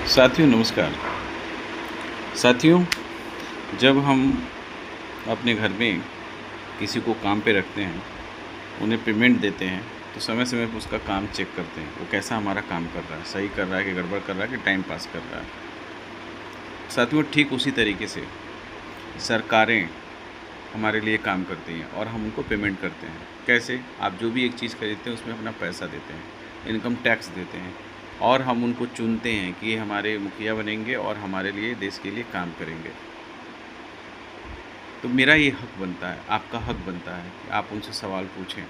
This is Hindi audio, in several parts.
साथियों नमस्कार। साथियों, जब हम अपने घर में किसी को काम पे रखते हैं, उन्हें पेमेंट देते हैं, तो समय समय पर उसका काम चेक करते हैं, वो कैसा हमारा काम कर रहा है, सही कर रहा है कि गड़बड़ कर रहा है कि टाइम पास कर रहा है। साथियों, ठीक उसी तरीके से सरकारें हमारे लिए काम करती हैं और हम उनको पेमेंट करते हैं। कैसे? आप जो भी एक चीज़ खरीदते हैं उसमें अपना पैसा देते हैं, इनकम टैक्स देते हैं और हम उनको चुनते हैं कि ये हमारे मुखिया बनेंगे और हमारे लिए, देश के लिए काम करेंगे। तो मेरा ये हक बनता है, आपका हक बनता है कि आप उनसे सवाल पूछें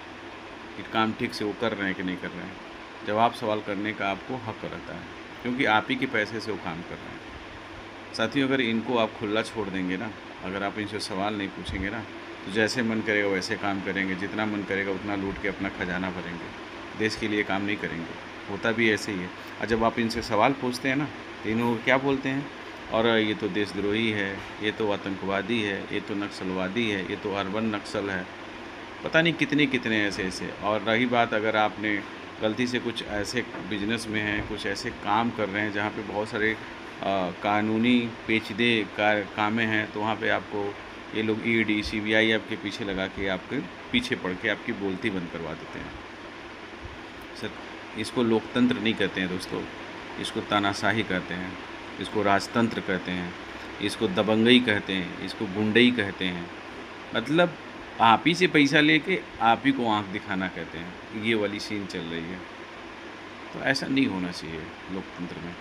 कि काम ठीक से वो कर रहे हैं कि नहीं कर रहे हैं। जवाब सवाल करने का आपको हक रहता है, क्योंकि आप ही के पैसे से वो काम कर रहे हैं। साथियों, अगर इनको आप खुला छोड़ देंगे ना, अगर आप इनसे सवाल नहीं पूछेंगे ना, तो जैसे मन करेगा वैसे काम करेंगे, जितना मन करेगा उतना लूट के अपना खजाना भरेंगे, देश के लिए काम नहीं करेंगे। होता भी ऐसे ही है। और जब आप इनसे सवाल पूछते हैं ना, तो इन्हों क्या बोलते हैं, और ये तो देशद्रोही है, ये तो आतंकवादी है, ये तो नक्सलवादी है, ये तो अर्बन नक्सल है, पता नहीं कितने कितने ऐसे। और रही बात, अगर आपने गलती से कुछ ऐसे बिजनेस में हैं, कुछ ऐसे काम कर रहे हैं जहाँ पे बहुत सारे कानूनी पेचीदे कामें हैं, तो वहाँ पे आपको ये लोग ईडी सीबीआई आपके पीछे लगा के, आपके पीछे पड़ के आपकी बोलती बंद करवा देते हैं। सर, इसको लोकतंत्र नहीं कहते हैं दोस्तों, इसको तानाशाही कहते हैं, इसको राजतंत्र कहते हैं, इसको दबंगई कहते हैं, इसको गुंडई कहते हैं। मतलब आप ही से पैसा लेके आप ही को आँख दिखाना कहते हैं। ये वाली सीन चल रही है। तो ऐसा नहीं होना चाहिए लोकतंत्र में।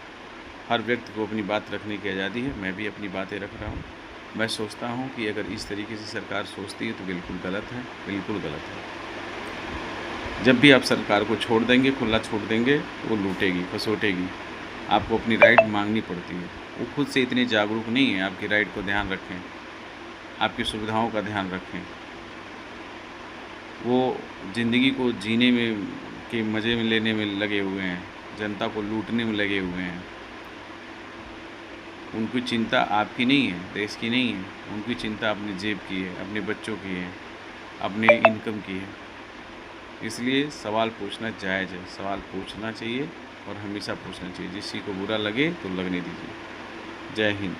हर व्यक्ति को अपनी बात रखने की आज़ादी है। मैं भी अपनी बातें रख रहा हूँ। मैं सोचता हूँ कि अगर इस तरीके से सरकार सोचती है तो बिल्कुल गलत है, बिल्कुल गलत है। जब भी आप सरकार को छोड़ देंगे, खुला छोड़ देंगे, वो लूटेगी, फसोटेगी। आपको अपनी राइट मांगनी पड़ती है। वो खुद से इतने जागरूक नहीं है। आपकी राइट को ध्यान रखें, आपकी सुविधाओं का ध्यान रखें। वो ज़िंदगी को जीने में के मज़े में लेने में लगे हुए हैं, जनता को लूटने में लगे हुए हैं। उनकी चिंता आपकी नहीं है, देश की नहीं है। उनकी चिंता अपनी जेब की है, अपने बच्चों की है, अपने इनकम की है। इसलिए सवाल पूछना जायज़ है, सवाल पूछना चाहिए और हमेशा पूछना चाहिए। किसी को बुरा लगे तो लगने दीजिए। जय हिंद।